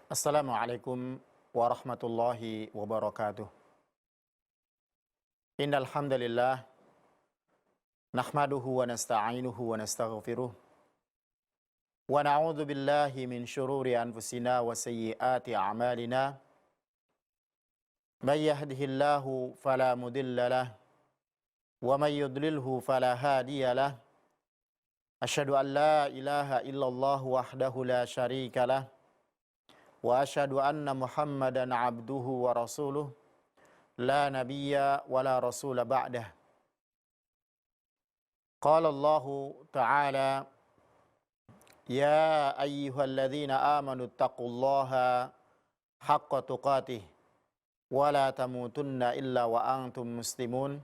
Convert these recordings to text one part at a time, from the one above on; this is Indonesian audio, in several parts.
Assalamualaikum warahmatullahi wabarakatuh. Innal hamdalillah nahmaduhu wa nasta'inuhu wa nastaghfiruh wa na'udzu billahi min shururi anfusina wa sayyiati a'malina. May yahdihillahu fala mudilla lah wa may yudlilhu fala hadiya lah. Asyhadu an la ilaha illallah wahdahu la syarika lah wa asyhadu anna Muhammadan abduhu wa rasuluh la nabiyya wa la rasula ba'dah. Qala Allahu ta'ala ya ayyuhalladzina amanu taqullaha haqqa tuqatih wa la tamutunna illa wa antum muslimun.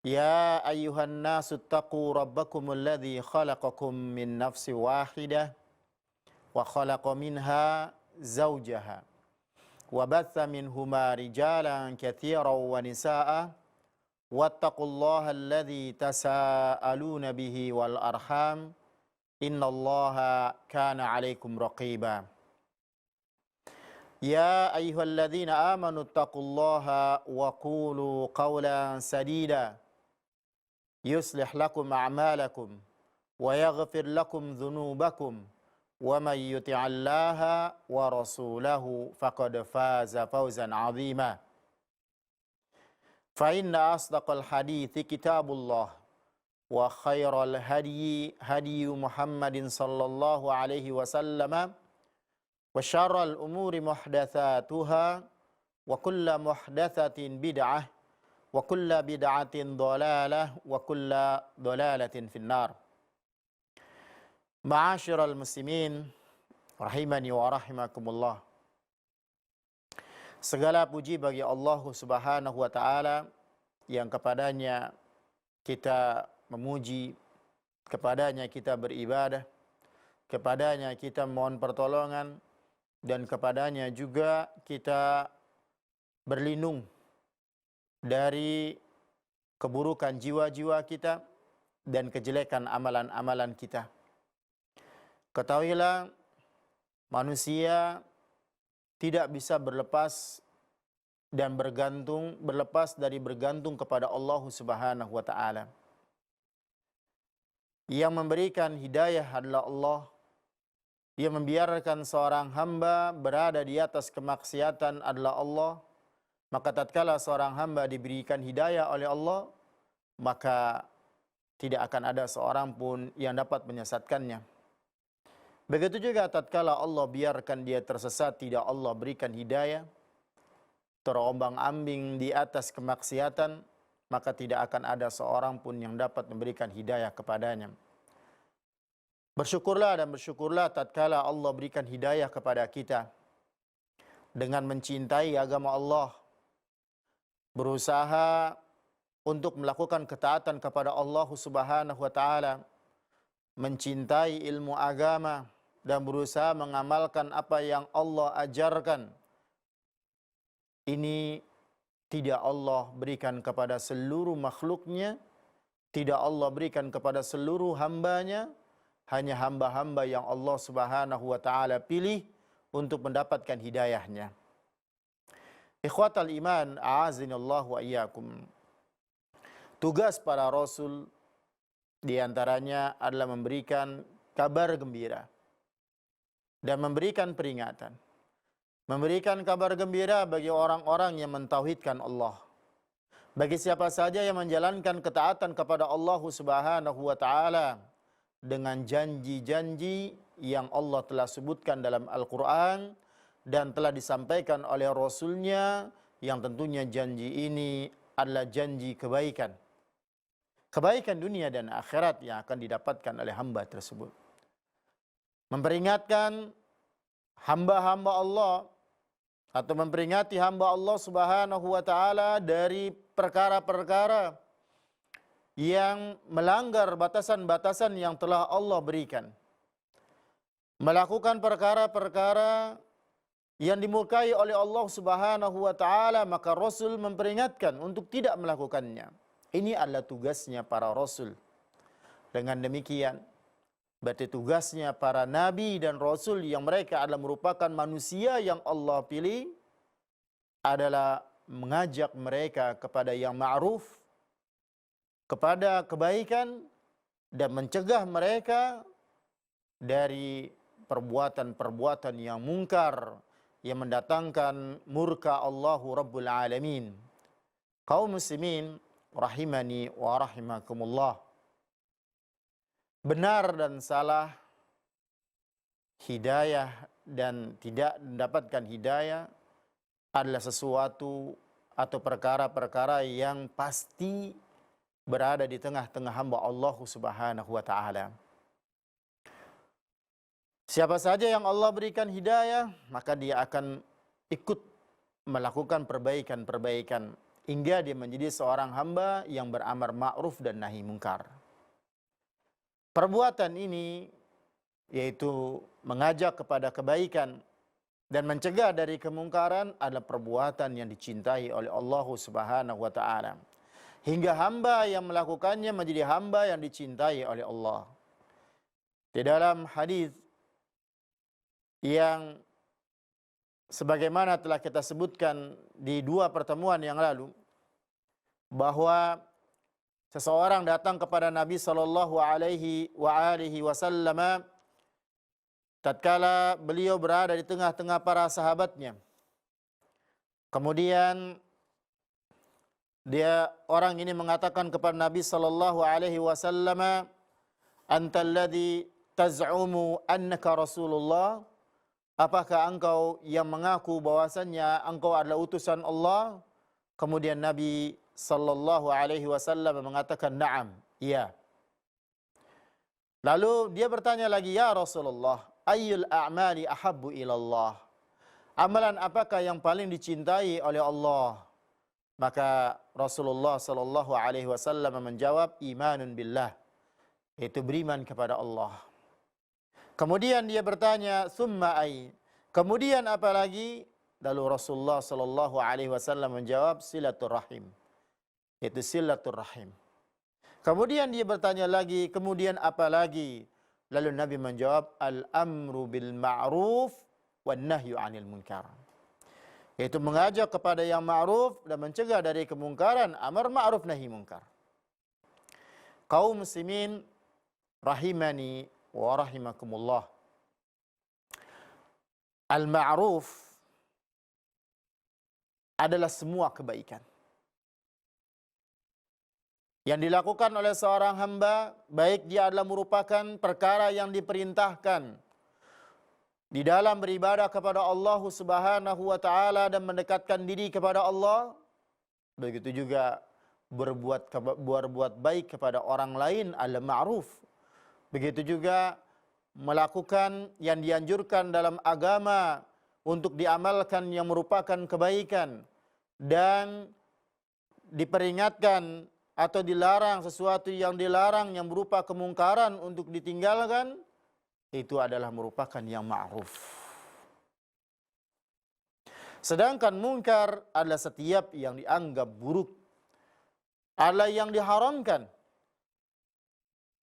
Ya ayyuhan nasu taqu rabbakumul ladzi khalaqakum min nafsin wahidah wa khalaqa minha zawjaha wa batha minhuma rijalan katsiran wa nisaa'a wattaqullaha alladzi tasaaluna bihi wal arham innallaha kana 'alaikum raqiba. Ya ayyuhalladzina amanu taqullaha wa qulu qawlan sadida yuslih lakum a'malakum wa yaghfir lakum dhunubakum wa may yuti'allaha wa rasulahu faqad faza fawzan 'azima. Fa inna asdaqal hadithi kitabullah wa khairal hadyi hadyu Muhammadin sallallahu alaihi wasallam wa syarral umuri muhdatsatuha wa kullu muhdatsatin bid'ah wa kullu bid'atin dhalalah wa kullu dhalalatin finnar. Ma'asyiral muslimin rahimani wa rahimakumullah. Segala puji bagi Allah Subhanahu wa taala yang kepadanya kita memuji, kepadanya kita beribadah, kepadanya kita mohon pertolongan, dan kepadanya juga kita berlindung dari keburukan jiwa-jiwa kita dan kejelekan amalan-amalan kita. Ketahuilah, manusia tidak bisa berlepas dari bergantung kepada Allah Subhanahu wa taala. Yang memberikan hidayah adalah Allah. Yang membiarkan seorang hamba berada di atas kemaksiatan adalah Allah. Maka tatkala seorang hamba diberikan hidayah oleh Allah, maka tidak akan ada seorang pun yang dapat menyesatkannya. Begitu juga tatkala Allah biarkan dia tersesat, tidak Allah berikan hidayah, terombang-ambing di atas kemaksiatan, maka tidak akan ada seorang pun yang dapat memberikan hidayah kepadanya. Bersyukurlah dan bersyukurlah tatkala Allah berikan hidayah kepada kita dengan mencintai agama Allah, berusaha untuk melakukan ketaatan kepada Allah Subhanahu wa taala, mencintai ilmu agama dan berusaha mengamalkan apa yang Allah ajarkan. Ini tidak Allah berikan kepada seluruh makhluknya, tidak Allah berikan kepada seluruh hambanya, hanya hamba-hamba yang Allah Subhanahu wa taala pilih untuk mendapatkan hidayahnya. Ikhwatal iman, a'azinallahu wa iyyakum. Tugas para rasul diantaranya adalah memberikan kabar gembira dan memberikan peringatan. Memberikan kabar gembira bagi orang-orang yang mentauhidkan Allah. Bagi siapa saja yang menjalankan ketaatan kepada Allah Subhanahu wa taala dengan janji-janji yang Allah telah sebutkan dalam Al-Quran dan telah disampaikan oleh Rasulnya, yang tentunya janji ini adalah janji kebaikan. Kebaikan dunia dan akhirat yang akan didapatkan oleh hamba tersebut. Memperingatkan hamba-hamba Allah atau memperingati hamba Allah Subhanahu wa taala dari perkara-perkara yang melanggar batasan-batasan yang telah Allah berikan. Melakukan perkara-perkara yang dimurkai oleh Allah Subhanahu wa taala, maka Rasul memperingatkan untuk tidak melakukannya. Ini adalah tugasnya para rasul. Dengan demikian, Berarti tugasnya para nabi dan rasul yang mereka adalah merupakan manusia yang Allah pilih adalah mengajak mereka kepada yang ma'ruf, kepada kebaikan, dan mencegah mereka dari perbuatan-perbuatan yang mungkar yang mendatangkan murka Allahu Rabbul Alamin. Kaum muslimin rahimani wa rahimakumullah. Benar dan salah, hidayah dan tidak mendapatkan hidayah adalah sesuatu atau perkara-perkara yang pasti berada di tengah-tengah hamba Allah Subhanahu wa taala. Siapa saja yang Allah berikan hidayah, maka dia akan ikut melakukan perbaikan-perbaikan hingga dia menjadi seorang hamba yang beramar ma'ruf dan nahi mungkar. Perbuatan ini yaitu mengajak kepada kebaikan dan mencegah dari kemungkaran adalah perbuatan yang dicintai oleh Allah Subhanahu wa taala. Hingga hamba yang melakukannya menjadi hamba yang dicintai oleh Allah. Di dalam hadis yang sebagaimana telah kita sebutkan di 2 pertemuan yang lalu, bahwa seseorang datang kepada Nabi sallallahu alaihi wasallam tatkala beliau berada di tengah-tengah para sahabatnya. Kemudian orang ini mengatakan kepada Nabi sallallahu alaihi wasallam, "Antal ladzi taz'umu annaka Rasulullah?" Apakah engkau yang mengaku bahwasannya engkau adalah utusan Allah? Kemudian Nabi sallallahu alaihi wasallam mengatakan, "Na'am, iya." Lalu dia bertanya lagi, "Ya Rasulullah, ayyul a'mali ahabbu ilallah?" Amalan apakah yang paling dicintai oleh Allah? Maka Rasulullah sallallahu alaihi wasallam menjawab, "Imanun billah." Itu beriman kepada Allah. Kemudian dia bertanya, "Tsumma ai?" Kemudian apa lagi? Lalu Rasulullah sallallahu alaihi wasallam menjawab, "Silaturrahim." Itu silaturrahim. Kemudian dia bertanya lagi, "Kemudian apa lagi?" Lalu Nabi menjawab, "Al-amru bil ma'ruf wan nahyu 'anil munkar." Yaitu mengajak kepada yang ma'ruf dan mencegah dari kemungkaran, amar ma'ruf nahi munkar. Kaum muslimin rahimani wa rahimakumullah. Al-ma'ruf adalah semua kebaikan yang dilakukan oleh seorang hamba, baik dia adalah merupakan perkara yang diperintahkan di dalam beribadah kepada Allah Subhanahu wa taala dan mendekatkan diri kepada Allah, begitu juga berbuat baik kepada orang lain adalah ma'ruf. Begitu juga melakukan yang dianjurkan dalam agama untuk diamalkan yang merupakan kebaikan, dan diperingatkan atau dilarang sesuatu yang dilarang yang berupa kemungkaran untuk ditinggalkan, itu adalah merupakan yang ma'ruf. Sedangkan mungkar adalah setiap yang dianggap buruk, adalah yang diharamkan.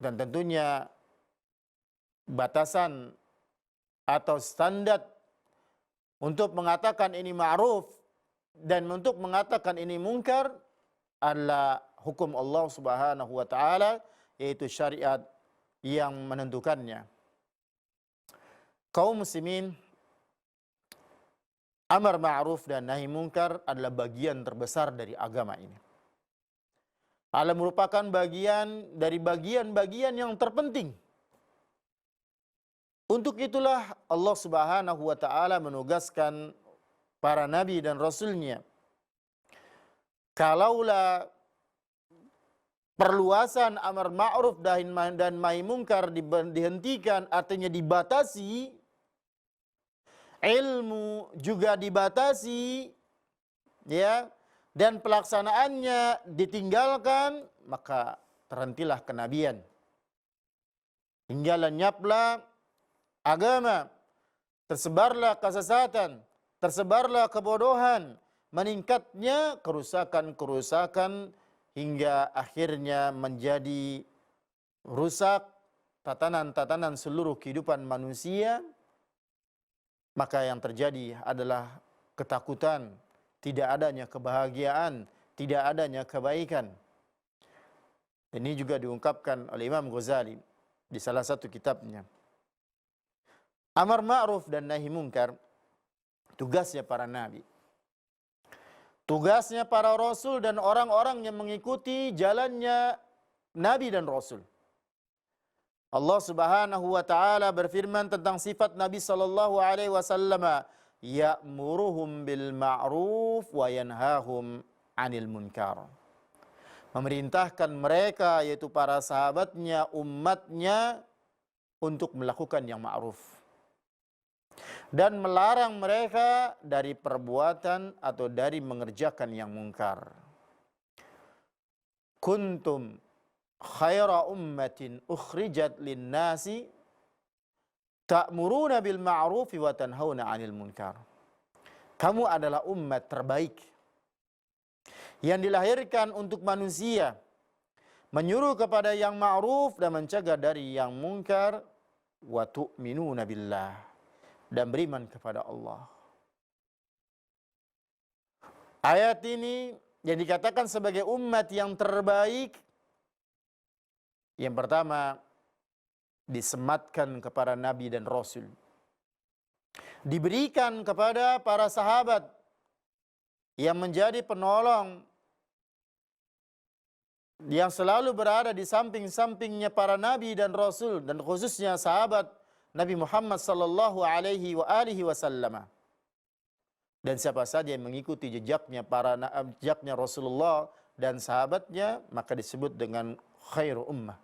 Dan tentunya batasan atau standar untuk mengatakan ini ma'ruf dan untuk mengatakan ini mungkar adalah hukum Allah Subhanahu wa taala, yaitu syariat yang menentukannya. Kaum muslimin, amar ma'ruf dan nahi mungkar adalah bagian terbesar dari agama ini. Adalah merupakan bagian dari bagian-bagian yang terpenting. Untuk itulah Allah Subhanahu wa taala menugaskan para nabi dan rasulnya. Kalaulah perluasan amar ma'ruf dan nahi mungkar dihentikan, artinya dibatasi, ilmu juga dibatasi, ya, dan pelaksanaannya ditinggalkan, maka terhentilah kenabian. Hingga lenyaplah agama, tersebarlah kesesatan, tersebarlah kebodohan, meningkatnya kerusakan-kerusakan hingga akhirnya menjadi rusak tatanan-tatanan seluruh kehidupan manusia, maka yang terjadi adalah ketakutan, tidak adanya kebahagiaan, tidak adanya kebaikan. Ini juga diungkapkan oleh Imam Ghazali di salah satu kitabnya. Amar ma'ruf dan nahi munkar tugasnya para nabi. Tugasnya para rasul dan orang-orang yang mengikuti jalannya nabi dan rasul. Allah Subhanahu wa taala berfirman tentang sifat Nabi sallallahu alaihi wasallam, ya'muruhum bil ma'ruf wa yanhahum 'anil munkar. Memerintahkan mereka, yaitu para sahabatnya, umatnya, untuk melakukan yang ma'ruf dan melarang mereka dari perbuatan atau dari mengerjakan yang mungkar. Kuntum khaira ummatin ukhrijat linnasi ta'muruna bil ma'rufi wa tanhauna 'anil munkar. Kamu adalah umat terbaik yang dilahirkan untuk manusia, menyuruh kepada yang ma'ruf dan mencegah dari yang mungkar, wa tu'minuna billah, dan beriman kepada Allah. Ayat ini yang dikatakan sebagai umat yang terbaik, yang pertama disematkan kepada nabi dan rasul, diberikan kepada para sahabat yang menjadi penolong, yang selalu berada di samping-sampingnya para nabi dan rasul, dan khususnya sahabat Nabi Muhammad sallallahu alaihi wa alihi wasallam. Dan siapa saja yang mengikuti jejaknya jejaknya Rasulullah dan sahabatnya, maka disebut dengan khairu ummah.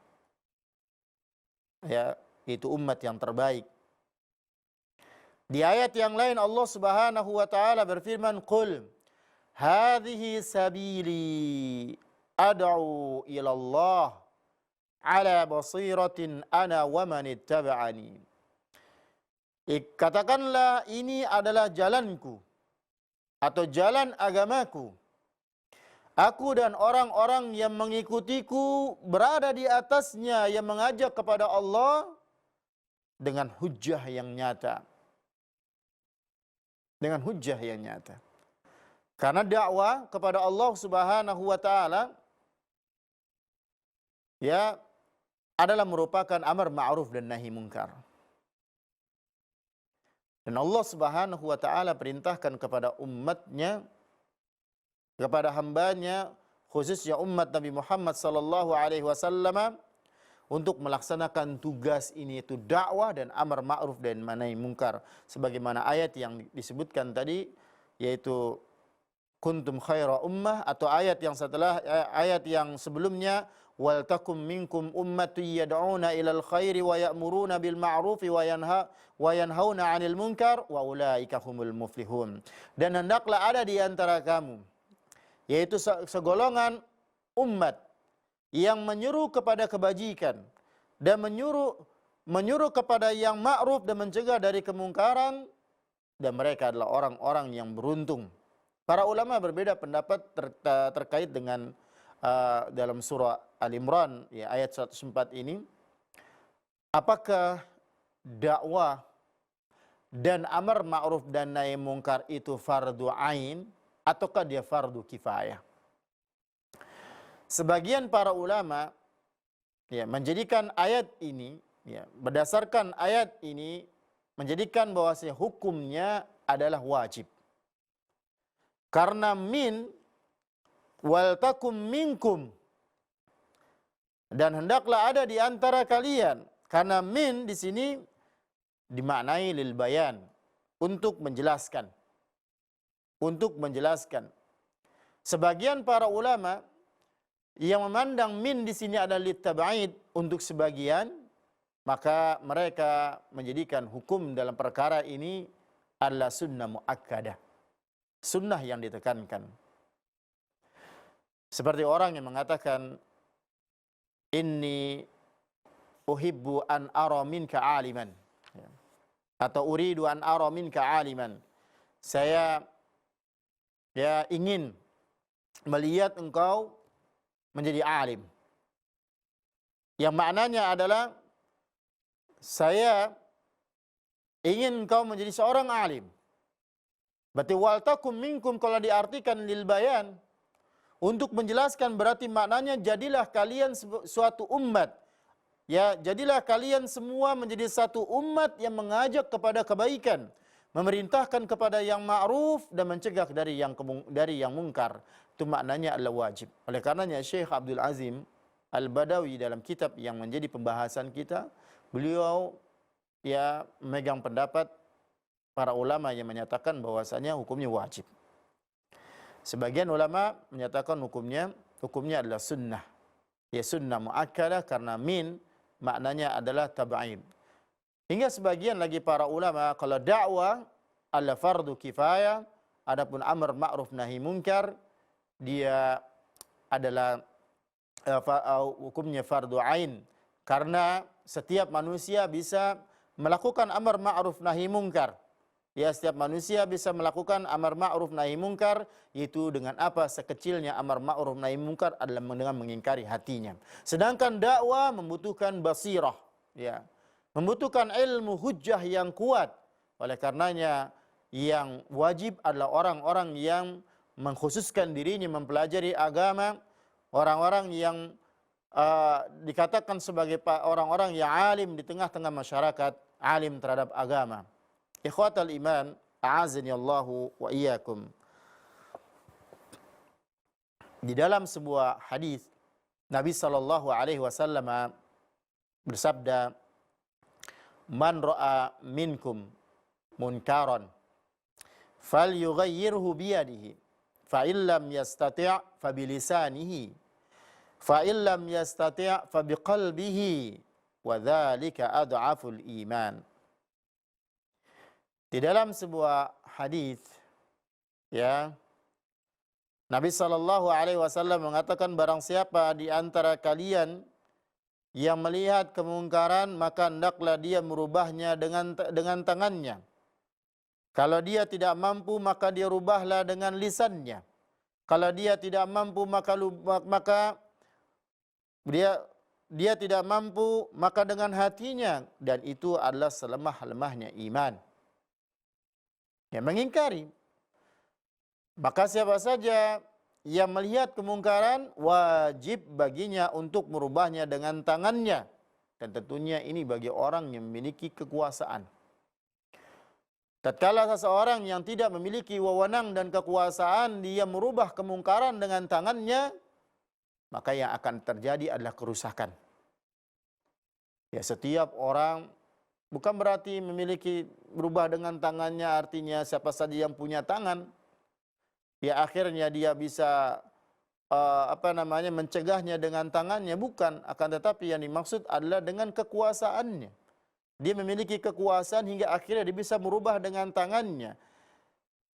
Ya, itu umat yang terbaik. Di ayat yang lain Allah Subhanahu wa taala berfirman, "Qul hadhihi sabili ad'u ila Allah ala basiratin ana wa man ittaba'ani." Katakanlah, ini adalah jalanku atau jalan agamaku. Aku dan orang-orang yang mengikutiku berada di atasnya, yang mengajak kepada Allah dengan hujjah yang nyata. Dengan hujjah yang nyata. Karena dakwah kepada Allah Subhanahu wa taala ya adalah merupakan amar ma'ruf dan nahi munkar. Dan Allah Subhanahu wa taala perintahkan kepada umatnya, kepada hambanya, khususnya umat Nabi Muhammad sallallahu alaihi wasallam, untuk melaksanakan tugas ini, itu dakwah dan amar ma'ruf dan nahi munkar, sebagaimana ayat yang disebutkan tadi, yaitu kuntum khaira ummah, atau ayat yang setelah ayat yang sebelumnya, wal takum minkum ummatun yad'una ilal khairi wa ya'muruna bil ma'rufi wa yanhauna 'anil munkar wa ulaika humul muflihun. Dan hendaklah ada di antara kamu, yaitu segolongan umat yang menyuruh kepada kebajikan dan menyuruh kepada yang ma'ruf dan mencegah dari kemungkaran, dan mereka adalah orang-orang yang beruntung. Para ulama berbeda pendapat terkait dengan dalam surah Al-Imran ya, ayat 104 ini, apakah dakwah dan amar ma'ruf dan nahi munkar itu fardu ain ataukah dia fardu kifayah? Sebagian para ulama ya menjadikan ayat ini, ya, berdasarkan ayat ini menjadikan bahwasanya hukumnya adalah wajib. Karena min wal takum minkum, dan hendaklah ada di antara kalian. Karena min di sini dimaknai lil bayan, untuk menjelaskan. Untuk menjelaskan. Sebagian para ulama yang memandang min di sini adalah litab'id, untuk sebagian, maka mereka menjadikan hukum dalam perkara ini adalah sunnah muakkadah, sunnah yang ditekankan. Seperti orang yang mengatakan, inni uhibbu an ara minka aliman, atau uridu an ara minka aliman, saya ya ingin melihat engkau menjadi alim. Yang maknanya adalah saya ingin kau menjadi seorang alim. Berarti wal takum minkum kalau diartikan lil bayan, untuk menjelaskan berarti maknanya jadilah kalian suatu umat. Ya, jadilah kalian semua menjadi satu umat yang mengajak kepada kebaikan, memerintahkan kepada yang ma'ruf dan mencegah dari yang mungkar. Itu maknanya adalah wajib. Oleh karenanya Syekh Abdul Azim Al-Badawi dalam kitab yang menjadi pembahasan kita, beliau ya memegang pendapat para ulama yang menyatakan bahwasanya hukumnya wajib. Sebagian ulama menyatakan hukumnya adalah sunnah. Ya sunnah muakkadah karena min maknanya adalah tab'id. Hingga sebagian lagi para ulama kalau dakwah adalah fardu kifayah, adapun amr ma'ruf nahi munkar dia adalah hukumnya fardu ain karena setiap manusia bisa melakukan amar ma'ruf nahi munkar. Ya, setiap manusia bisa melakukan amar ma'ruf nahi munkar, yaitu dengan apa? Sekecilnya amar ma'ruf nahi munkar adalah dengan mengingkari hatinya. Sedangkan dakwah membutuhkan basirah, ya. Membutuhkan ilmu hujjah yang kuat. Oleh karenanya yang wajib adalah orang-orang yang mengkhususkan dirinya mempelajari agama, orang-orang yang dikatakan sebagai orang-orang yang alim di tengah-tengah masyarakat, alim terhadap agama. Ikhwatal iman, a'azani Allahu wa iyyakum. Di dalam sebuah hadis Nabi sallallahu alaihi wasallam bersabda, "Man ra'a minkum munkaran falyughayyirhu biyadihi, fa in lam yastati' fa bilisanihi, fa in lam yastati' fa biqalbihi, wa dzalika ad'aful iman." Di dalam sebuah hadis, ya, Nabi sallallahu alaihi wasallam mengatakan barang siapa di antara kalian yang melihat kemungkaran maka hendaklah dia merubahnya dengan tangannya. Kalau dia tidak mampu maka dia rubahlah dengan lisannya. Kalau dia tidak mampu maka dia tidak mampu maka dengan hatinya, dan itu adalah selemah-lemahnya iman. Ya, mengingkari. Maka siapa saja yang melihat kemungkaran wajib baginya untuk merubahnya dengan tangannya, dan tentunya ini bagi orang yang memiliki kekuasaan. Tatkala seseorang yang tidak memiliki wewenang dan kekuasaan dia merubah kemungkaran dengan tangannya, maka yang akan terjadi adalah kerusakan. Ya, setiap orang bukan berarti memiliki berubah dengan tangannya artinya siapa saja yang punya tangan, ya akhirnya dia bisa mencegahnya dengan tangannya, bukan. Akan tetapi yang dimaksud adalah dengan kekuasaannya. Dia memiliki kekuasaan hingga akhirnya dia bisa merubah dengan tangannya.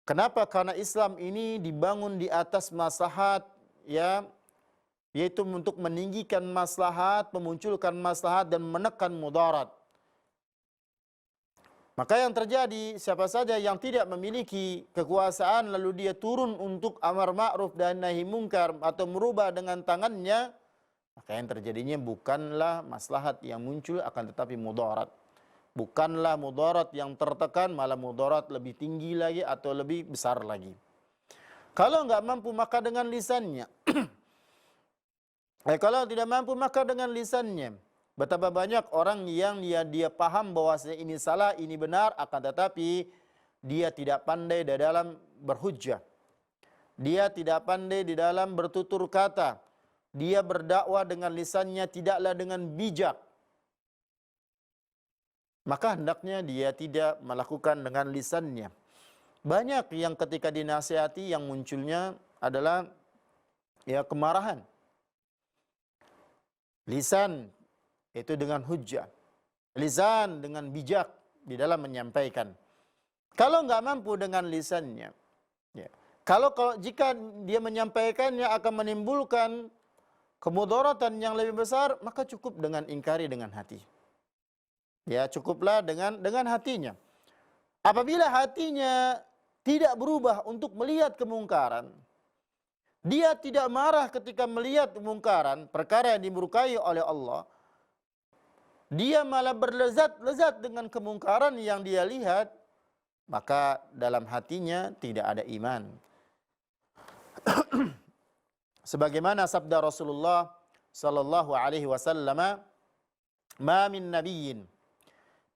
Kenapa? Karena Islam ini dibangun di atas maslahat, ya, yaitu untuk meninggikan maslahat, memunculkan maslahat dan menekan mudarat. Maka yang terjadi, siapa saja yang tidak memiliki kekuasaan lalu dia turun untuk amar ma'ruf dan nahi munkar atau merubah dengan tangannya, maka yang terjadinya bukanlah maslahat yang muncul, akan tetapi mudarat. Bukanlah mudarat yang tertekan, malah mudarat lebih tinggi lagi atau lebih besar lagi. Kalau enggak mampu maka dengan lisannya. Kalau tidak mampu maka dengan lisannya. Betapa banyak orang yang dia paham bahwasanya ini salah, ini benar, akan tetapi dia tidak pandai di dalam berhujjah. Dia tidak pandai di dalam bertutur kata. Dia berdakwah dengan lisannya tidaklah dengan bijak. Maka hendaknya dia tidak melakukan dengan lisannya. Banyak yang ketika dinasihati yang munculnya adalah ya kemarahan. Lisan itu dengan hujjah, lisan dengan bijak di dalam menyampaikan. Kalau enggak mampu dengan lisannya, ya. Kalau jika dia menyampaikannya akan menimbulkan kemudaratan yang lebih besar, maka cukup dengan ingkari dengan hati. Ya, cukuplah dengan hatinya. Apabila hatinya tidak berubah untuk melihat kemungkaran, dia tidak marah ketika melihat kemungkaran, perkara yang dimurkai oleh Allah, dia malah berlezat-lezat dengan kemungkaran yang dia lihat, maka dalam hatinya tidak ada iman. Sebagaimana sabda Rasulullah sallallahu alaihi wasallam, "Ma min nabiyyin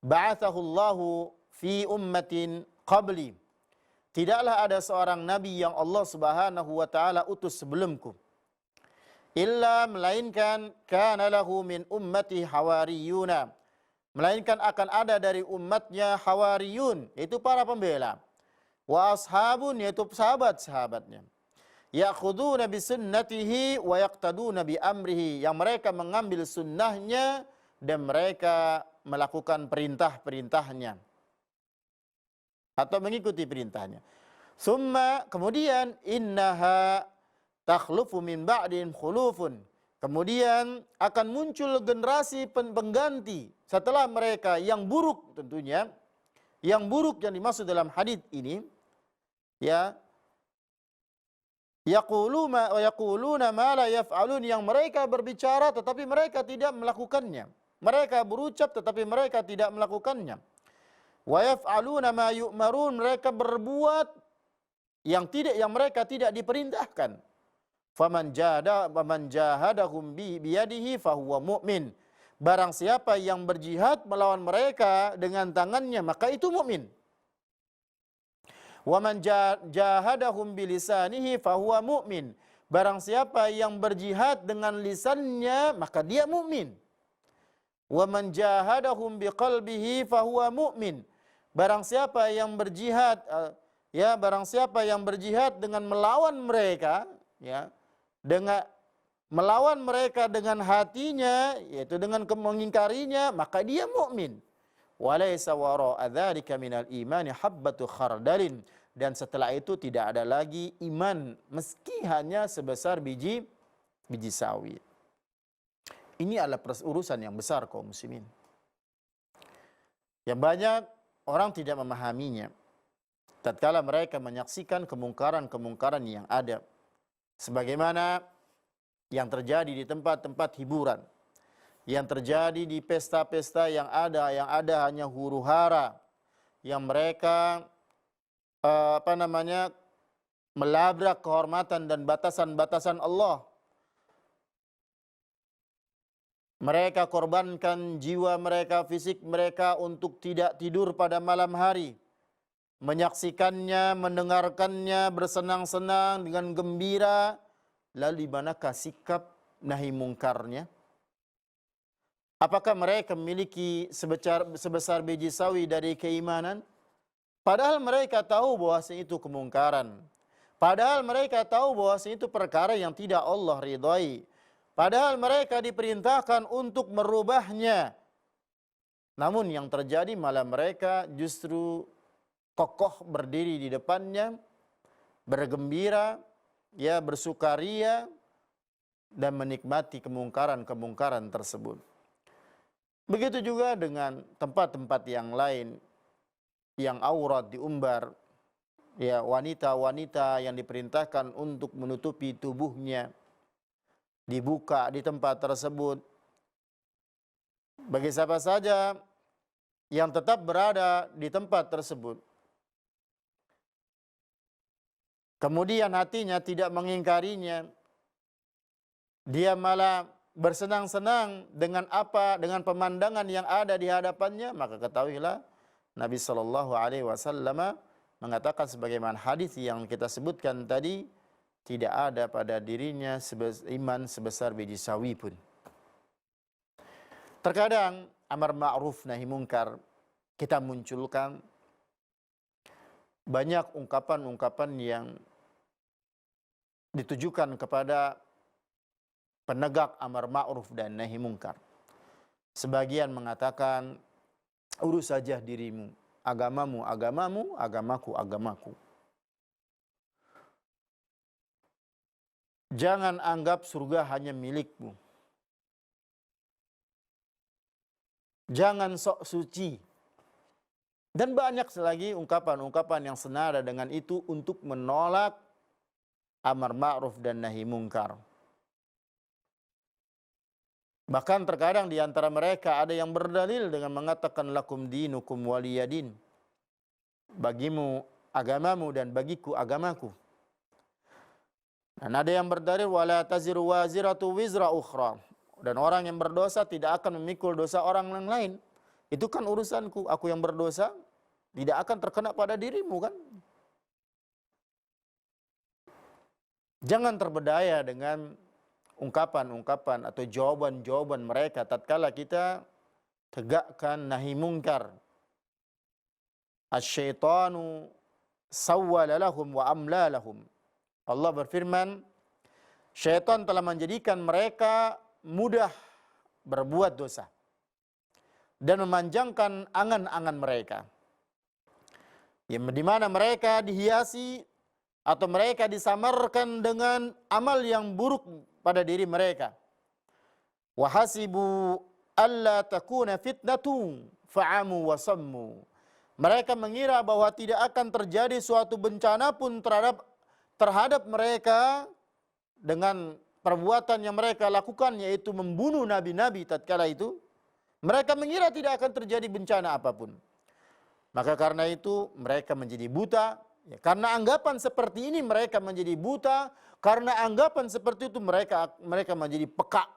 ba'athahu Allahu fi ummatin qabli." Tidaklah ada seorang nabi yang Allah Subhanahu wa taala utus sebelumku, illa melainkan kana lahu min ummati hawariyuna, melainkan akan ada dari umatnya hawariyun, yaitu para pembela, wa ashabun, yaitu sahabat-sahabatnya, ya'khuduna bi sunnatihi wa yaqtaduna bi amrihi, yang mereka mengambil sunnahnya dan mereka melakukan perintah-perintahnya atau mengikuti perintahnya. Summa, kemudian, innaha takhlufu min ba'din khulufun, kemudian akan muncul generasi pengganti setelah mereka yang buruk tentunya. Yang buruk yang dimaksud dalam hadis ini, ya, yaquluna ma la yaf'alun, yang mereka berbicara tetapi mereka tidak melakukannya. Mereka berucap tetapi mereka tidak melakukannya. Wa yaf'aluna ma yu'marun, mereka berbuat yang mereka tidak diperintahkan. Faman jahadahum biyadihi fahuwa mu'min, barang siapa yang berjihad melawan mereka dengan tangannya, maka itu mukmin. Wa man jahadahum bilisanihi fahuwa mu'min, barang siapa yang berjihad dengan lisannya, maka dia mukmin. Wa man jahadahum biqalbihi fahuwa mu'min, barang siapa yang berjihad barang siapa yang berjihad dengan melawan mereka, ya, dengan melawan mereka dengan hatinya, yaitu dengan mengingkarinya, maka dia mukmin. Walaysa wara'a dzalika minal imani habbatu khardalin, dan setelah itu tidak ada lagi iman meski hanya sebesar biji sawi. Ini adalah urusan yang besar kaum muslimin, yang banyak orang tidak memahaminya tatkala mereka menyaksikan kemungkaran-kemungkaran yang ada, sebagaimana yang terjadi di tempat-tempat hiburan, yang terjadi di pesta-pesta yang ada hanya huru-hara, yang mereka melabrak kehormatan dan batasan-batasan Allah. Mereka korbankan jiwa mereka, fisik mereka untuk tidak tidur pada malam hari, menyaksikannya, mendengarkannya, bersenang-senang dengan gembira. Lalu di manakah sikap nahi mungkarnya? Apakah mereka memiliki sebesar biji sawi dari keimanan? Padahal mereka tahu bahwasanya itu kemungkaran. Padahal mereka tahu bahwasanya itu perkara yang tidak Allah ridhai. Padahal mereka diperintahkan untuk merubahnya. Namun yang terjadi malah mereka justru kokoh berdiri di depannya, bergembira, ya, bersukaria, dan menikmati kemungkaran-kemungkaran tersebut. Begitu juga dengan tempat-tempat yang lain yang aurat diumbar, ya, wanita-wanita yang diperintahkan untuk menutupi tubuhnya dibuka di tempat tersebut. Bagi siapa saja yang tetap berada di tempat tersebut, kemudian hatinya tidak mengingkarinya, dia malah bersenang-senang dengan pemandangan yang ada di hadapannya, maka ketahuilah Nabi sallallahu alaihi wasallam mengatakan sebagaimana hadis yang kita sebutkan tadi, tidak ada pada dirinya iman sebesar biji sawi pun. Terkadang amar ma'ruf nahi mungkar kita munculkan banyak ungkapan-ungkapan yang ditujukan kepada penegak amar ma'ruf dan nahi mungkar. Sebagian mengatakan, urus saja dirimu, agamamu agamamu, agamaku agamaku. Jangan anggap surga hanya milikmu. Jangan sok suci. Dan banyak lagi ungkapan-ungkapan yang senada dengan itu untuk menolak amar ma'ruf dan nahi mungkar. Bahkan terkadang di antara mereka ada yang berdalil dengan mengatakan lakum dinukum waliyadin. Bagimu agamamu dan bagiku agamaku. Dan ada yang berdalil wala taziru waziratu wizra ukhra. Dan orang yang berdosa tidak akan memikul dosa orang yang lain. Itu kan urusanku, aku yang berdosa tidak akan terkena pada dirimu kan? Jangan terbedaya dengan ungkapan-ungkapan atau jawaban-jawaban mereka tatkala kita tegakkan nahi mungkar. Asy-syaitanu sawwala lahum wa amla lahum. Allah berfirman, syaitan telah menjadikan mereka mudah berbuat dosa dan memanjangkan angan-angan mereka. Yang di mana mereka dihiasi atau mereka disamarkan dengan amal yang buruk pada diri mereka. Wa hasibu alla takuna fitnatun fa'amu wa sammu. Mereka mengira bahwa tidak akan terjadi suatu bencana pun terhadap mereka dengan perbuatan yang mereka lakukan, yaitu membunuh nabi-nabi tatkala itu. Mereka mengira tidak akan terjadi bencana apapun. Maka karena itu mereka menjadi buta. Ya, karena anggapan seperti ini mereka menjadi buta. Karena anggapan seperti itu mereka menjadi peka.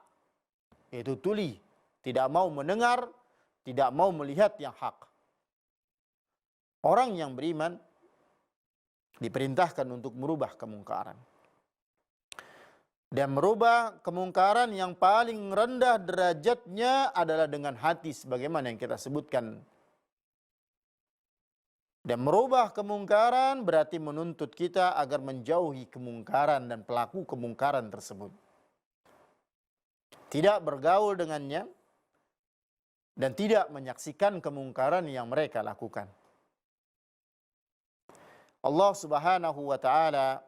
Yaitu tuli. Tidak mau mendengar, tidak mau melihat yang hak. Orang yang beriman diperintahkan untuk merubah kemungkaran. Dan merubah kemungkaran yang paling rendah derajatnya adalah dengan hati sebagaimana yang kita sebutkan. Dan merubah kemungkaran berarti menuntut kita agar menjauhi kemungkaran dan pelaku kemungkaran tersebut. Tidak bergaul dengannya dan tidak menyaksikan kemungkaran yang mereka lakukan. Allah Subhanahu wa taala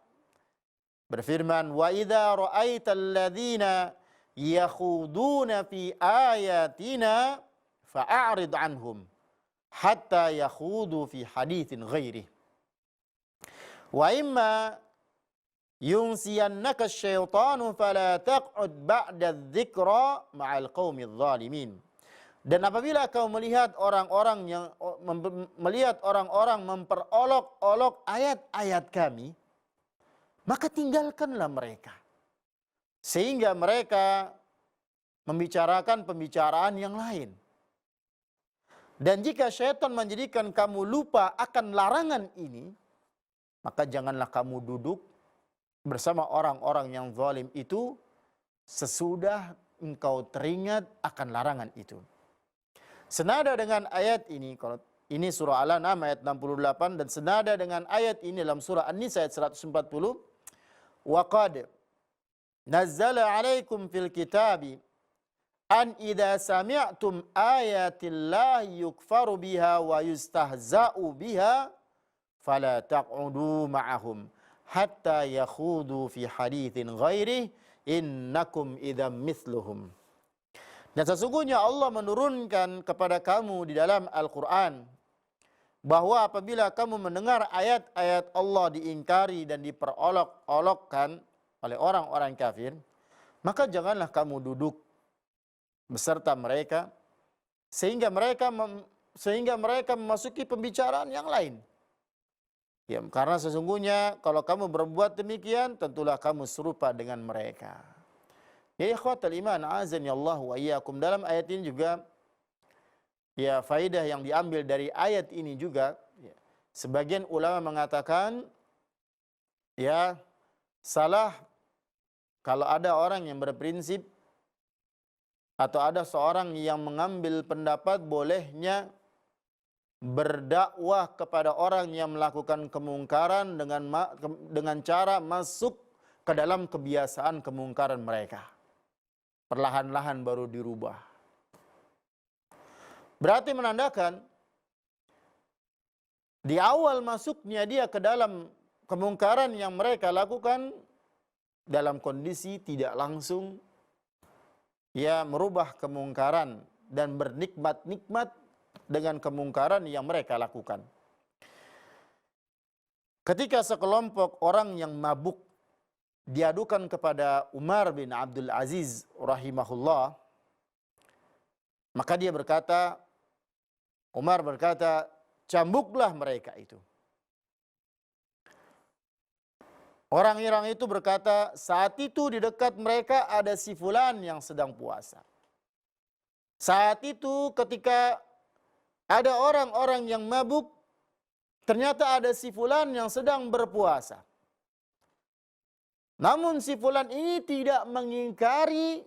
berfirman, "Wa idza ra'aital ladzina yakhuduna fi ayatina fa'arid anhum hatta yakhudu fi haditsin ghairi. Wa imma yunsiyannaka asyaitanu fala taq'ud ba'da dzikra ma'al qaumidz zalimin." Dan apabila kau melihat orang-orang memperolok-olok ayat-ayat kami, maka tinggalkanlah mereka. Sehingga mereka membicarakan pembicaraan yang lain. Dan jika syaitan menjadikan kamu lupa akan larangan ini, maka janganlah kamu duduk bersama orang-orang yang zalim itu sesudah engkau teringat akan larangan itu. Senada dengan ayat ini, kalau ini surah Al-An'am ayat 68 dan senada dengan ayat ini dalam surah An-Nisa ayat 140, wa qad nazzala 'alaikum fil kitabi an idza sami'tum ayatillahi yukfaru biha wa yustahza'u biha fala taq'udu ma'ahum hatta yakhudu fi haditsin ghairihi innakum idzam mithluhum. Dan sesungguhnya Allah menurunkan kepada kamu di dalam Al-Quran bahwa apabila kamu mendengar ayat-ayat Allah diingkari dan diperolok-olokkan oleh orang-orang kafir, maka janganlah kamu duduk beserta mereka sehingga mereka memasuki pembicaraan yang lain. Ya, karena sesungguhnya kalau kamu berbuat demikian, tentulah kamu serupa dengan mereka. Ya ikhwatal iman, azani Allah wa iyyakum. Dalam ayat ini juga ya faidah yang diambil dari ayat ini juga ya, sebagian ulama mengatakan ya salah kalau ada orang yang berprinsip atau ada seorang yang mengambil pendapat bolehnya berdakwah kepada orang yang melakukan kemungkaran dengan cara masuk ke dalam kebiasaan kemungkaran mereka. Perlahan-lahan baru dirubah. Berarti menandakan di awal masuknya dia ke dalam kemungkaran yang mereka lakukan dalam kondisi tidak langsung ya merubah kemungkaran dan bernikmat-nikmat dengan kemungkaran yang mereka lakukan. Ketika sekelompok orang yang mabuk diadukan kepada Umar bin Abdul Aziz rahimahullah, Maka dia berkata, Umar berkata, cambuklah mereka itu. Orang-orang itu berkata, saat itu di dekat mereka ada si fulan yang sedang puasa. Saat itu ketika ada orang-orang yang mabuk, ternyata ada si fulan yang sedang berpuasa. Namun si fulan ini tidak mengingkari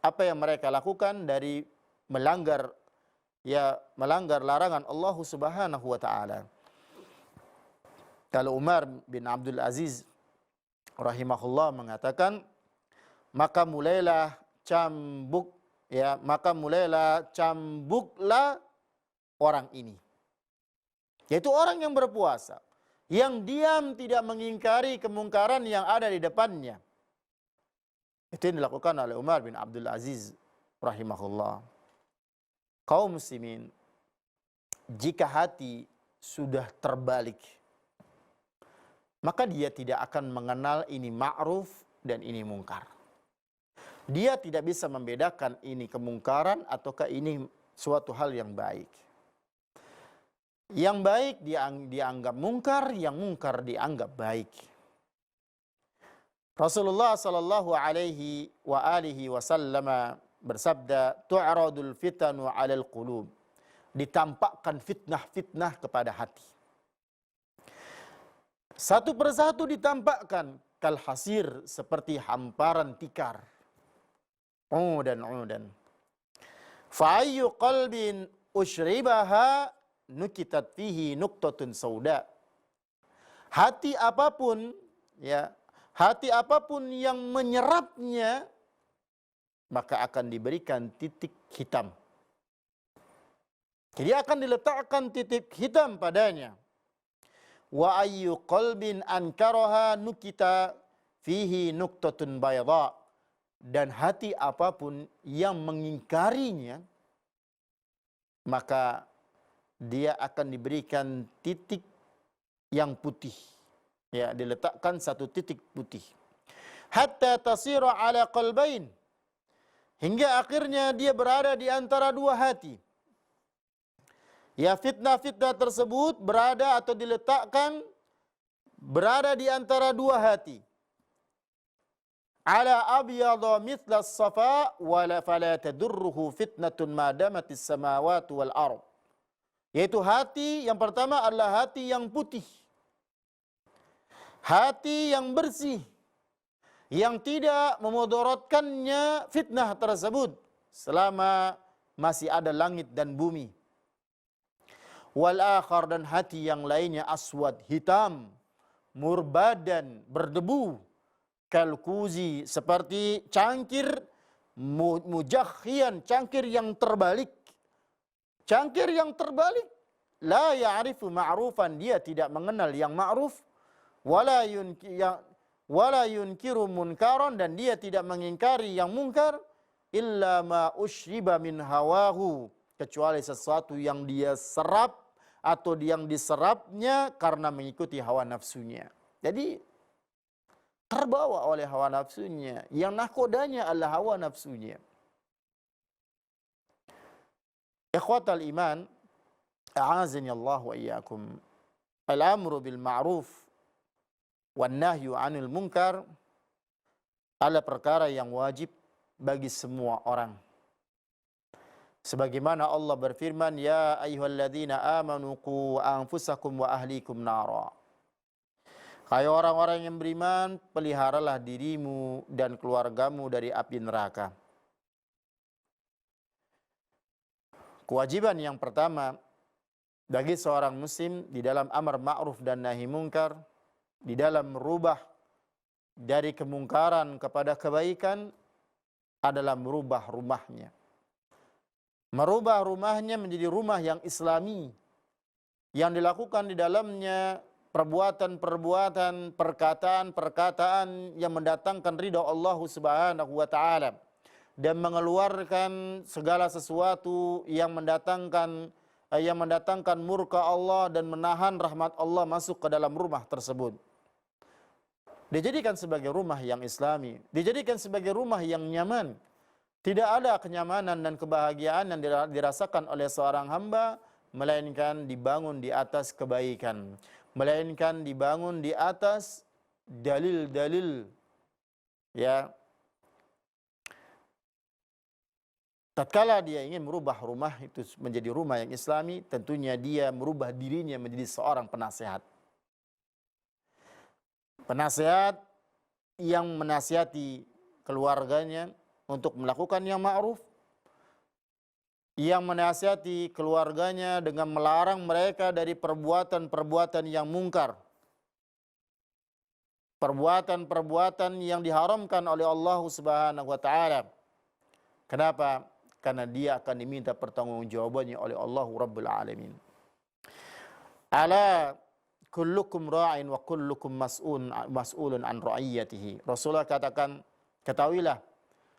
apa yang mereka lakukan dari melanggar larangan Allah Subhanahu wa taala. Kalau Umar bin Abdul Aziz rahimahullah mengatakan, maka mulailah cambuklah orang ini. Yaitu orang yang berpuasa, yang diam tidak mengingkari kemungkaran yang ada di depannya. Itu yang dilakukan oleh Umar bin Abdul Aziz rahimahullah. Kaum muslimin, jika hati sudah terbalik, maka dia tidak akan mengenal ini ma'ruf dan ini mungkar. Dia tidak bisa membedakan ini kemungkaran ataukah ini suatu hal yang baik. Yang baik dianggap mungkar, yang mungkar dianggap baik. Rasulullah sallallahu alaihi wa alihi wasallam bersabda, tu'radul fitanu 'alal qulub. Ditampakkan fitnah-fitnah kepada hati. Satu persatu ditampakkan, kalhasir, seperti hamparan tikar. Udan. Fa'ayyu qalbin ushribaha nukitat fihi nuqtatun sauda. Hati apapun yang menyerapnya, maka akan diberikan titik hitam. Jadi akan diletakkan titik hitam padanya. Wa ayyu qalbin ankaraha nukita fihi nuqtatun bayda. Dan hati apapun yang mengingkarinya, maka dia akan diberikan titik yang putih. Ya, diletakkan satu titik putih. Hatta tasira ala qalbain. Hingga akhirnya dia berada di antara dua hati. Ya, fitnah-fitnah tersebut berada atau diletakkan berada di antara dua hati. Ala abyadha mithla as-safa wala fala tadurruhu fitnatun ma damatis samawati wal ard. Yaitu hati yang pertama adalah hati yang putih. Hati yang bersih, yang tidak memudaratkannya fitnah tersebut selama masih ada langit dan bumi. Wal akhar, dan hati yang lainnya aswad, hitam, murbadan, berdebu, kalkuzi, seperti cangkir, mujakhian, cangkir yang terbalik. Cangkir yang terbalik, la ya'rifu ma'rufan, dia tidak mengenal yang ma'ruf, wala yunkiru munkaran, dan dia tidak mengingkari yang mungkar, illa ma ushriba min hawahu, kecuali sesuatu yang dia serap atau yang diserapnya karena mengikuti hawa nafsunya. Jadi terbawa oleh hawa nafsunya, yang nakodanya adalah hawa nafsunya. Ikhwatal iman, a'azani Allah wa iyyakum. Al-amru bil ma'ruf wan nahyu 'anil munkar adalah perkara yang wajib bagi semua orang. Sebagaimana Allah berfirman, ya ayyuhalladzina amanu qu anfusakum wa ahlikum nara. Hai orang-orang yang beriman, peliharalah dirimu dan keluargamu dari api neraka. Kewajiban yang pertama bagi seorang muslim di dalam amar ma'ruf dan nahi mungkar, di dalam merubah dari kemungkaran kepada kebaikan, adalah merubah rumahnya. Merubah rumahnya menjadi rumah yang islami, yang dilakukan di dalamnya perbuatan-perbuatan, perkataan-perkataan yang mendatangkan ridha Allah Subhanahu wa taala, dan mengeluarkan segala sesuatu yang mendatangkan murka Allah dan menahan rahmat Allah masuk ke dalam rumah tersebut. Dijadikan sebagai rumah yang islami, dijadikan sebagai rumah yang nyaman, Tidak ada kenyamanan dan kebahagiaan yang dirasakan oleh seorang hamba melainkan dibangun di atas kebaikan, melainkan dibangun di atas dalil-dalil, ya. Tatkala dia ingin merubah rumah itu menjadi rumah yang islami, tentunya dia merubah dirinya menjadi seorang penasehat. Penasehat yang menasihati keluarganya untuk melakukan yang ma'ruf, yang menasihati keluarganya dengan melarang mereka dari perbuatan-perbuatan yang mungkar, perbuatan-perbuatan yang diharamkan oleh Allah Subhanahu wa taala. Kenapa? Karena dia akan diminta pertanggungjawabannya oleh Allah Rabbul Alamin. Ala kullukum ra'in wa kullukum mas'ulun an ra'iyatihi. Rasulullah katakan, ketahuilah,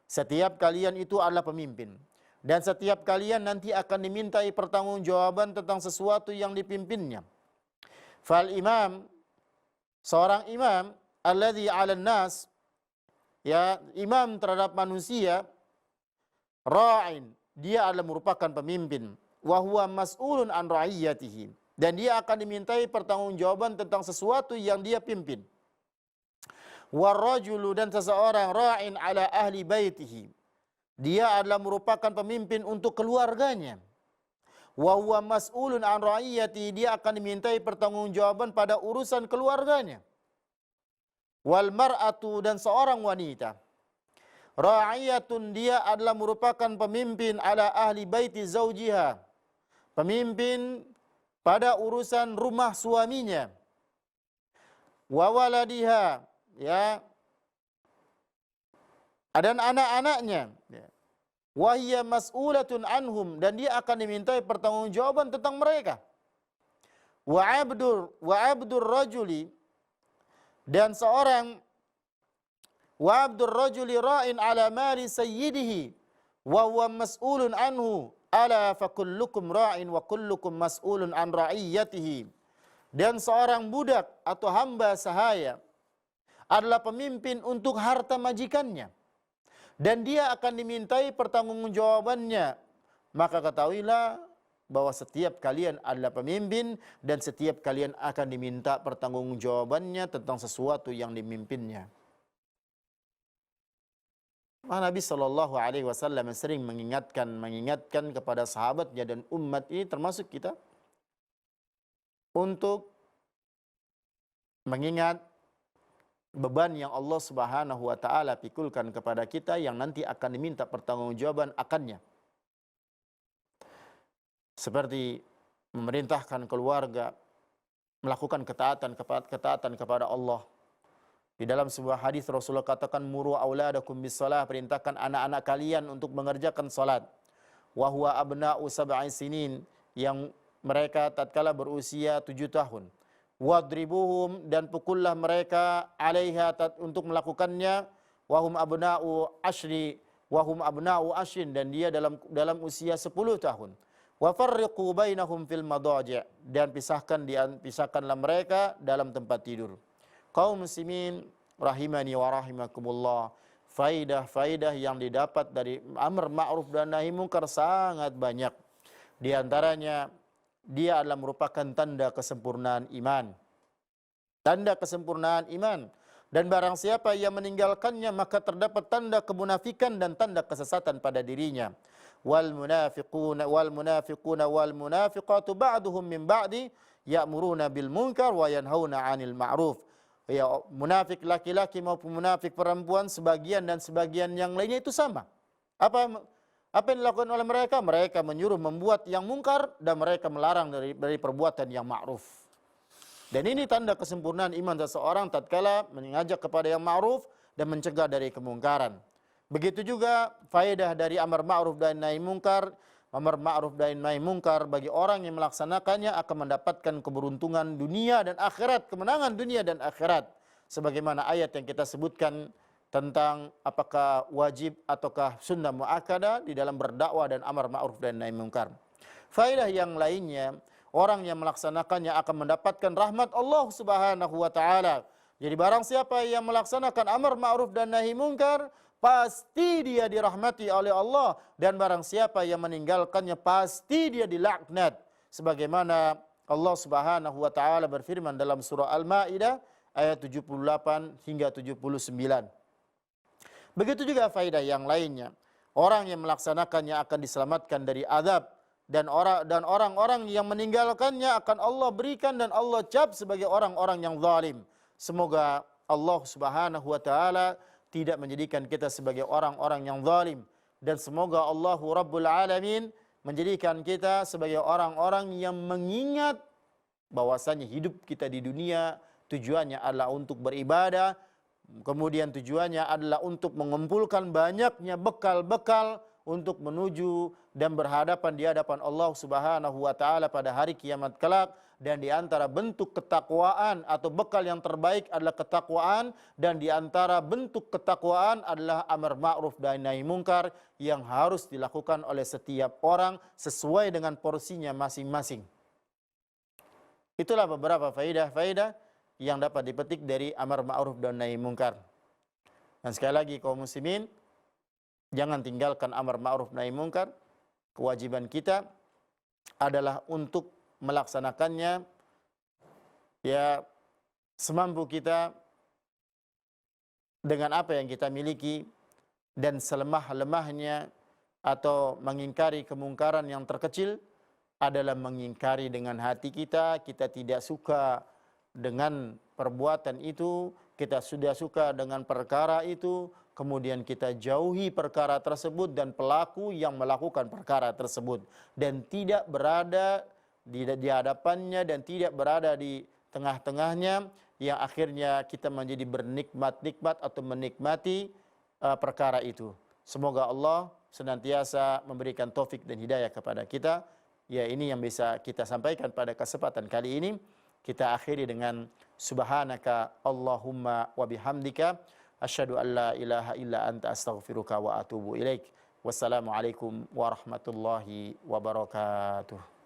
setiap kalian itu adalah pemimpin. Dan setiap kalian nanti akan dimintai pertanggungjawaban tentang sesuatu yang dipimpinnya. Fal imam, seorang imam, alladhi 'alan nas, ya, imam terhadap manusia, ra'in, dia adalah merupakan pemimpin, wa huwa mas'ulun an ra'iyatihi, dan dia akan dimintai pertanggungjawaban tentang sesuatu yang dia pimpin. Warrajulu, dan seseorang, ra'in ala ahli baitihi, dia adalah merupakan pemimpin untuk keluarganya. Wa huwa mas'ulun an ra'iyatihi, dia akan dimintai pertanggungjawaban pada urusan keluarganya. Wal mar'atu, dan seorang wanita, ra'iyatun, dia adalah merupakan pemimpin ala ahli baiti zaujiha, pemimpin pada urusan rumah suaminya. Wa waladiha, ya, dan anak-anaknya. Wa hiya mas'ulatun anhum, dan dia akan dimintai pertanggungjawaban tentang mereka. Wa abdur rajuli, dan seorang, wa abdur rajuli ra'in ala mali sayyidihi wa huwa mas'ulun anhu, ala fa kullukum ra'in wa kullukum mas'ulun an ra'iyatihi. Dan seorang budak atau hamba sahaya adalah pemimpin untuk harta majikannya, dan dia akan dimintai pertanggungjawabannya. Maka ketahuilah bahwa setiap kalian adalah pemimpin, dan setiap kalian akan diminta pertanggungjawabannya tentang sesuatu yang dimimpinnya. Nabi Shallallahu Alaihi Wasallam sering mengingatkan kepada sahabatnya dan umat ini, termasuk kita, untuk mengingat beban yang Allah Subhanahu wa taala pikulkan kepada kita yang nanti akan diminta pertanggungjawaban akannya. Seperti memerintahkan keluarga melakukan ketaatan kepada Allah. Di dalam sebuah hadis Rasulullah katakan, muru auladakum bis-shalah, perintahkan anak-anak kalian untuk mengerjakan salat. Wa huwa abna'u sab'i sinin, yang mereka tatkala berusia 7 tahun. Wadribuhum, dan pukullah mereka, alaiha, untuk melakukannya. Wahum abna'u ashrin, dan dia dalam usia 10 tahun. Wa farriqu bainahum fil madaji', dan pisahkanlah mereka dalam tempat tidur. Kaum muslimin rahimani wa rahimakumullah, faidah-faidah yang didapat dari amar ma'ruf dan nahi munkar sangat banyak. Di antaranya, dia adalah merupakan tanda kesempurnaan iman. Tanda kesempurnaan iman. Dan barang siapa yang meninggalkannya, maka terdapat tanda kemunafikan dan tanda kesesatan pada dirinya. Wal munafiquna wal munafiqatu ba'duhum min ba'di ya'muruna bil munkar wa yanhauna 'anil ma'ruf. Ya, munafik laki-laki maupun munafik perempuan, sebagian dan sebagian yang lainnya itu sama. Apa yang dilakukan oleh mereka? Mereka menyuruh membuat yang mungkar, dan mereka melarang dari perbuatan yang ma'ruf. Dan ini tanda kesempurnaan iman seseorang tatkala mengajak kepada yang ma'ruf dan mencegah dari kemungkaran. Begitu juga faedah dari amar ma'ruf dan nahi mungkar. Amar ma'ruf dan nahi mungkar bagi orang yang melaksanakannya akan mendapatkan keberuntungan dunia dan akhirat, kemenangan dunia dan akhirat. Sebagaimana ayat yang kita sebutkan tentang apakah wajib ataukah sunnah muakkadah di dalam berdakwah dan amar ma'ruf dan nahi mungkar. Faedah yang lainnya, orang yang melaksanakannya akan mendapatkan rahmat Allah Subhanahu wa taala. Jadi barang siapa yang melaksanakan amar ma'ruf dan nahi mungkar, pasti dia dirahmati oleh Allah, dan barang siapa yang meninggalkannya pasti dia dilaknat. Sebagaimana Allah Subhanahu wa taala berfirman dalam surah Al-Maidah ayat 78 hingga 79. Begitu juga faedah yang lainnya. Orang yang melaksanakannya akan diselamatkan dari azab, dan orang-orang yang meninggalkannya akan Allah berikan dan Allah cap sebagai orang-orang yang zalim. Semoga Allah Subhanahu wa taala tidak menjadikan kita sebagai orang-orang yang zalim, dan semoga Allah Rabbul Alamin menjadikan kita sebagai orang-orang yang mengingat bahwasanya hidup kita di dunia tujuannya adalah untuk beribadah, kemudian tujuannya adalah untuk mengumpulkan banyaknya bekal-bekal untuk menuju dan berhadapan di hadapan Allah Subhanahu wa taala pada hari kiamat kelak. Dan di antara bentuk ketakwaan atau bekal yang terbaik adalah ketakwaan, dan di antara bentuk ketakwaan adalah amar ma'ruf dan nahi mungkar yang harus dilakukan oleh setiap orang sesuai dengan porsinya masing-masing. Itulah beberapa faedah-faedah yang dapat dipetik dari amar ma'ruf dan nahi mungkar. Dan sekali lagi kaum muslimin, jangan tinggalkan amar ma'ruf nahi mungkar. Kewajiban kita adalah untuk melaksanakannya ya semampu kita dengan apa yang kita miliki, dan selemah-lemahnya atau mengingkari kemungkaran yang terkecil adalah mengingkari dengan hati kita. Kita tidak suka dengan perbuatan itu, kita sudah suka dengan perkara itu, kemudian kita jauhi perkara tersebut dan pelaku yang melakukan perkara tersebut, dan tidak berada di hadapannya dan tidak berada di tengah-tengahnya, yang akhirnya kita menjadi bernikmat-nikmat atau menikmati perkara itu. Semoga Allah senantiasa memberikan taufik dan hidayah kepada kita. Ya, ini yang bisa kita sampaikan pada kesempatan kali ini. Kita akhiri dengan subhanaka Allahumma wa bihamdika asyhadu an la ilaha illa anta astaghfiruka wa atubu ilaik. Wassalamualaikum warahmatullahi wabarakatuh.